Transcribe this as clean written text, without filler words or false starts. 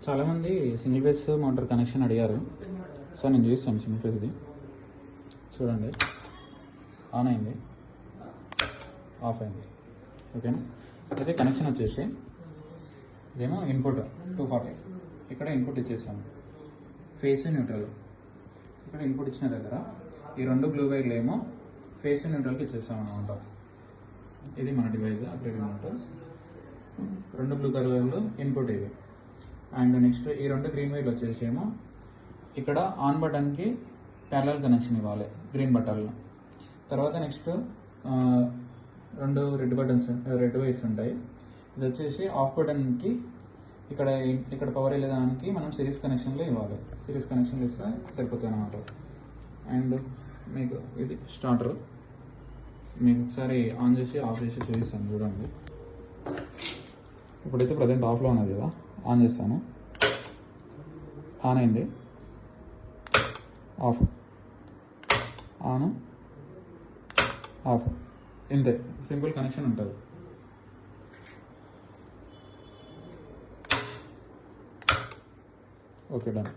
చాలామంది single phase motor connection అడిగారు. So నేను చూస్తాను సింగిల్ ఫేస్ది. చూడండి, ఆన్ అయింది, ఆఫ్ అయింది. ఓకేనా. అయితే కనెక్షన్ వచ్చేసి ఇదేమో ఇన్పుట్ 240. ఇక్కడ ఇన్పుట్ ఇచ్చేస్తాను, ఫేస్ న్యూట్రల్. ఇక్కడ ఇన్పుట్ ఇచ్చిన దగ్గర ఈ 2 బ్లూ వైర్లు ఏమో ఫేస్ న్యూట్రల్కి ఇచ్చేస్తాం అనమాట. ఇది మన డివైస్ అప్డేట్ అనమాట. 2 బ్లూ కలర్ వైర్లు ఇన్పుట్ ఇవి. అండ్ నెక్స్ట్ ఈ 2 గ్రీన్ వైర్లు వచ్చేసి ఏమో ఇక్కడ ఆన్ బటన్కి ప్యారలల్ కనెక్షన్ ఇవ్వాలి, గ్రీన్ బటన్లో. తర్వాత నెక్స్ట్ 2 రెడ్ వైర్స్ ఉంటాయి. ఇది వచ్చేసి ఆఫ్ బటన్కి ఇక్కడ పవర్ వెళ్ళేదానికి మనం సిరీస్ కనెక్షన్లో ఇవ్వాలి. సిరీస్ కనెక్షన్లు ఇస్తే సరిపోతుంది అనమాట. అండ్ మీకు ఇది స్టార్టర్, మీకు ఒకసారి ఆన్ చేసి ఆఫ్ చేసి చూపిస్తాను చూడండి. ఇప్పుడైతే ప్రజెంట్ ఆఫ్లో ఉన్నది కదా, ఆన్ చేస్తాను. ఆన్ అయింది, ఆఫ్, ఆన్, ఆఫ్. ఇంతే, సింపుల్ కనెక్షన్ ఉంటుంది. Okay, done.